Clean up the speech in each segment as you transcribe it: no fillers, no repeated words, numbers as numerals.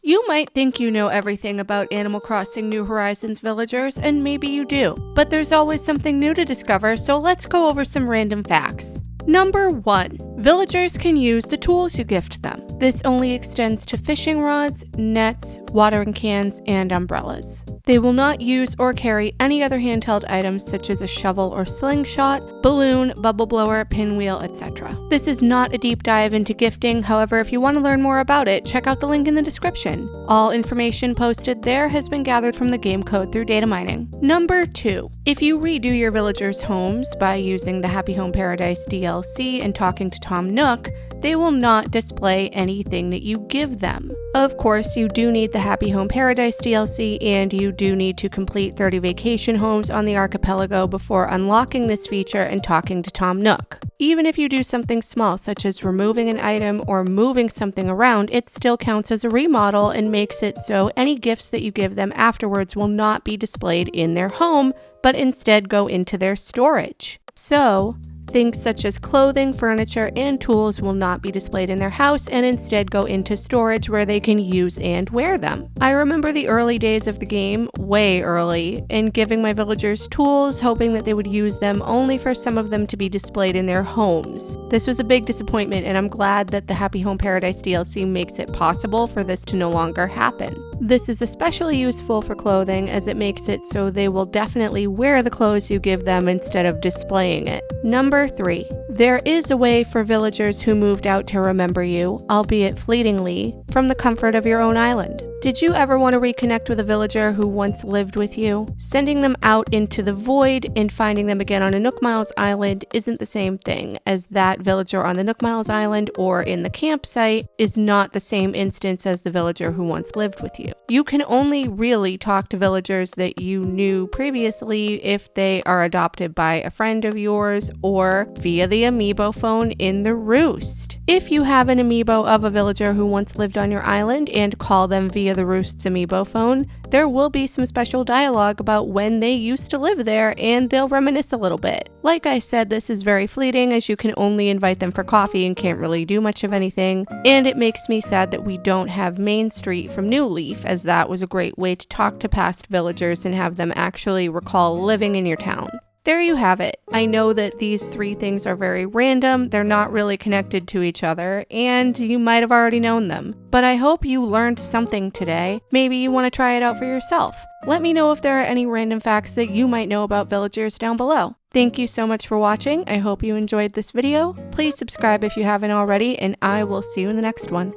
You might think you know everything about Animal Crossing New Horizons villagers, and maybe you do, but there's always something new to discover, so let's go over some random facts. Number 1. Villagers can use the tools you gift them. This only extends to fishing rods, nets, watering cans, and umbrellas. They will not use or carry any other handheld items such as a shovel or slingshot, balloon, bubble blower, pinwheel, etc. This is not a deep dive into gifting, however, if you want to learn more about it, check out the link in the description. All information posted there has been gathered from the game code through data mining. Number 2. If you redo your villagers' homes by using the Happy Home Paradise DLC and talking to Tom Nook, they will not display anything that you give them. Of course, you do need the Happy Home Paradise DLC, and you do need to complete 30 vacation homes on the archipelago before unlocking this feature and talking to Tom Nook. Even if you do something small, such as removing an item or moving something around, it still counts as a remodel and makes it so any gifts that you give them afterwards will not be displayed in their home, but instead go into their storage. So, things such as clothing, furniture, and tools will not be displayed in their house and instead go into storage where they can use and wear them. I remember the early days of the game, way early, and giving my villagers tools, hoping that they would use them, only for some of them to be displayed in their homes. This was a big disappointment, and I'm glad that the Happy Home Paradise DLC makes it possible for this to no longer happen. This is especially useful for clothing, as it makes it so they will definitely wear the clothes you give them instead of displaying it. Number 3. There is a way for villagers who moved out to remember you, albeit fleetingly, from the comfort of your own island. Did you ever want to reconnect with a villager who once lived with you? Sending them out into the void and finding them again on a Nook Miles island isn't the same thing, as that villager on the Nook Miles island or in the campsite is not the same instance as the villager who once lived with you. You can only really talk to villagers that you knew previously if they are adopted by a friend of yours or via the amiibo phone in the Roost. If you have an amiibo of a villager who once lived on your island and call them via the Roost's amiibo phone, there will be some special dialogue about when they used to live there, and they'll reminisce a little bit. Like I said, this is very fleeting, as you can only invite them for coffee and can't really do much of anything, and it makes me sad that we don't have Main Street from New Leaf, as that was a great way to talk to past villagers and have them actually recall living in your town. There you have it. I know that these 3 things are very random, they're not really connected to each other, and you might have already known them. But I hope you learned something today. Maybe you want to try it out for yourself. Let me know if there are any random facts that you might know about villagers down below. Thank you so much for watching. I hope you enjoyed this video. Please subscribe if you haven't already, and I will see you in the next one.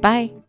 Bye!